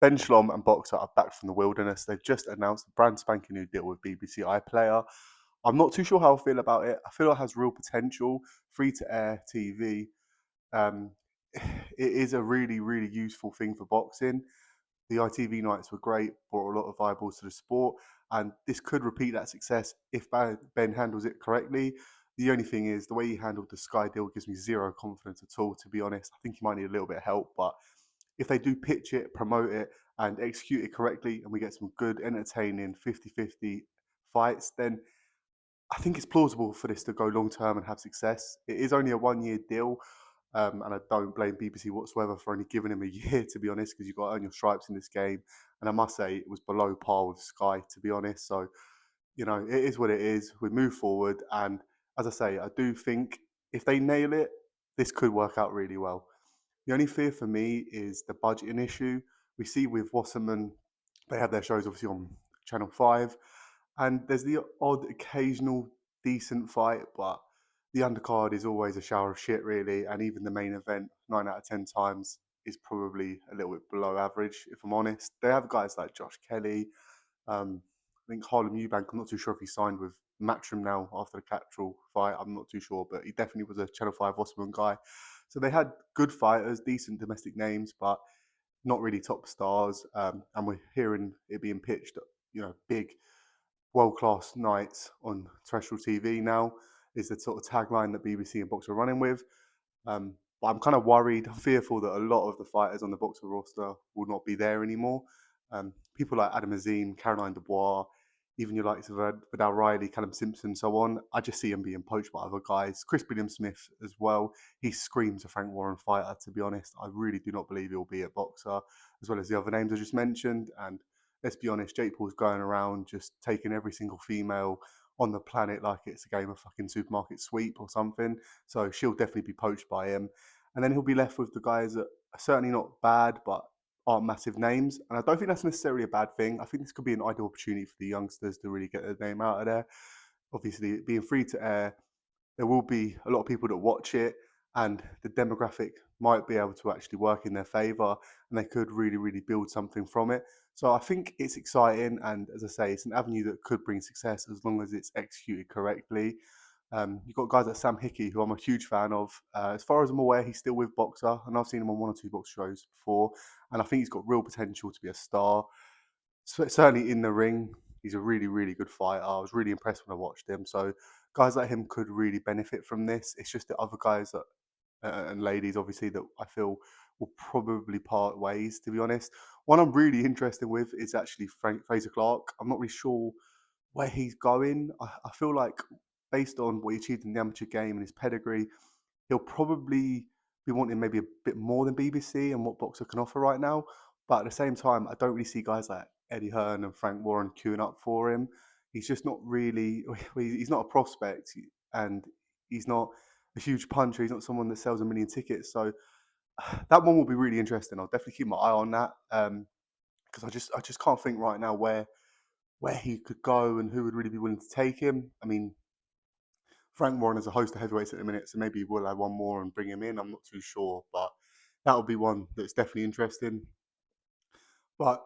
Ben Shalom and BOXXER are back from the wilderness. They've just announced a brand spanking new deal with BBC iPlayer. I'm not too sure how I feel about it. I feel it has real potential, free to air TV. Um, it is a really, really useful thing for boxing. The ITV nights were great, brought a lot of eyeballs to the sport, and this could repeat that success if Ben handles it correctly. The only thing is, the way he handled the Sky deal gives me zero confidence at all, to be honest. I think he might need a little bit of help, but if they do pitch it, promote it, and execute it correctly, and we get some good, entertaining 50-50 fights, then I think it's plausible for this to go long term and have success. It is only a 1 year deal, and I don't blame BBC whatsoever for only giving him a year, to be honest, because you've got to earn your stripes in this game. And I must say, it was below par with Sky, to be honest. So, it is what it is. We move forward. And as I say, I do think if they nail it, this could work out really well. The only fear for me is the budgeting issue. We see with Wasserman, they have their shows obviously on Channel 5, and there's the odd occasional decent fight, but the undercard is always a shower of shit, really. And even the main event, 9 out of 10 times, is probably a little bit below average, if I'm honest. They have guys like Josh Kelly. I think Harlem Eubank, I'm not too sure if he signed with Matchroom now after the Cattrall fight. I'm not too sure, but he definitely was a Channel 5 Wasserman guy. So they had good fighters, decent domestic names, but not really top stars. And we're hearing it being pitched, big world class nights on terrestrial TV now is the sort of tagline that BBC and BOXXER are running with. But I'm kind of worried, fearful that a lot of the fighters on the BOXXER roster will not be there anymore. People like Adam Azim, Caroline Dubois, even your likes of Vidal Riley, Callum Simpson, so on. I just see them being poached by other guys. Chris William Smith as well. He screams a Frank Warren fighter, to be honest. I really do not believe he'll be at BOXXER, as well as the other names I just mentioned. And let's be honest, Jake Paul's going around just taking every single female on the planet like it's a game of fucking supermarket sweep or something. So she'll definitely be poached by him. And then he'll be left with the guys that are certainly not bad, but aren't massive names. And I don't think that's necessarily a bad thing. I think this could be an ideal opportunity for the youngsters to really get their name out of there. Obviously, being free to air, there will be a lot of people that watch it, and the demographic might be able to actually work in their favour, and they could really, really build something from it. So I think it's exciting, and as I say, it's an avenue that could bring success as long as it's executed correctly. You've got guys like Sam Hickey, who I'm a huge fan of. As far as I'm aware, he's still with BOXXER, and I've seen him on 1 or 2 box shows before, and I think he's got real potential to be a star. Certainly in the ring, he's a really, really good fighter. I was really impressed when I watched him. So guys like him could really benefit from this. It's just the other guys that and ladies, obviously, that I feel will probably part ways, to be honest. One I'm really interested with is actually Fraser Clark. I'm not really sure where he's going. I feel like, based on what he achieved in the amateur game and his pedigree, he'll probably be wanting maybe a bit more than BBC and what BOXXER can offer right now. But at the same time, I don't really see guys like Eddie Hearn and Frank Warren queuing up for him. He's just not really, he's not a prospect, and he's not a huge puncher. He's not someone that sells a million tickets. So that one will be really interesting. I'll definitely keep my eye on that, because I just can't think right now where he could go and who would really be willing to take him. I mean, Frank Warren is a host of heavyweights at the minute, so maybe we'll add one more and bring him in. I'm not too sure, but that would be one that's definitely interesting. But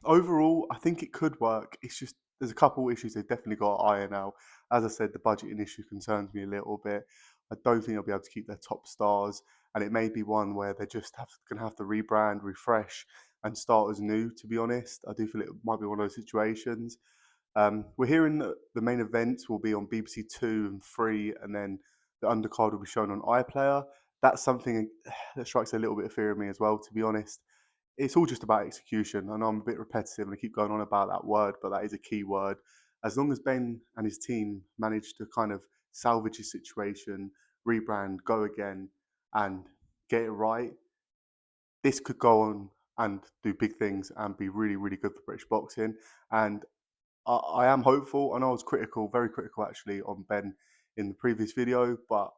overall, I think it could work. It's just there's a couple of issues they've definitely got to iron out. As I said, the budgeting issue concerns me a little bit. I don't think they'll be able to keep their top stars, and it may be one where they just going to have to rebrand, refresh, and start as new. To be honest, I do feel it might be one of those situations. We're hearing that the main events will be on BBC Two and Three, and then the undercard will be shown on iPlayer. That's something that strikes a little bit of fear in me as well, to be honest. It's all just about execution. I know I'm a bit repetitive and I keep going on about that word, but that is a key word. As long as Ben and his team manage to kind of salvage his situation, rebrand, go again, and get it right, this could go on and do big things and be really, really good for British boxing. And I am hopeful. I know I was critical, very critical actually, on Ben in the previous video, but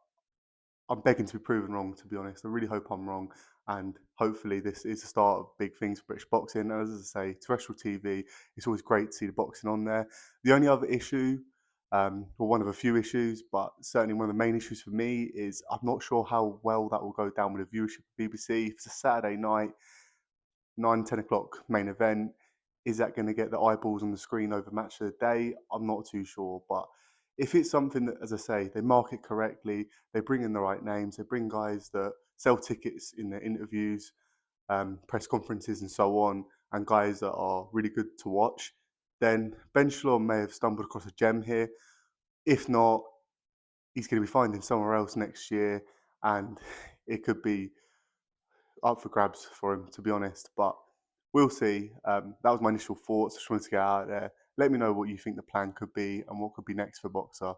I'm begging to be proven wrong, to be honest. I really hope I'm wrong. And hopefully this is the start of big things for British boxing. And as I say, terrestrial TV, it's always great to see the boxing on there. The only other issue, or one of a few issues, but certainly one of the main issues for me, is I'm not sure how well that will go down with the viewership of BBC. If it's a Saturday night, 9, 10 o'clock main event. Is that going to get the eyeballs on the screen over match of the day? I'm not too sure. But if it's something that, as I say, they market correctly, they bring in the right names, they bring guys that sell tickets in their interviews, press conferences, and so on, and guys that are really good to watch, then Ben Shalom may have stumbled across a gem here. If not, he's going to be finding somewhere else next year, and it could be up for grabs for him, to be honest. But we'll see. That was my initial thoughts. I just wanted to get out there. Let me know what you think the plan could be and what could be next for BOXXER.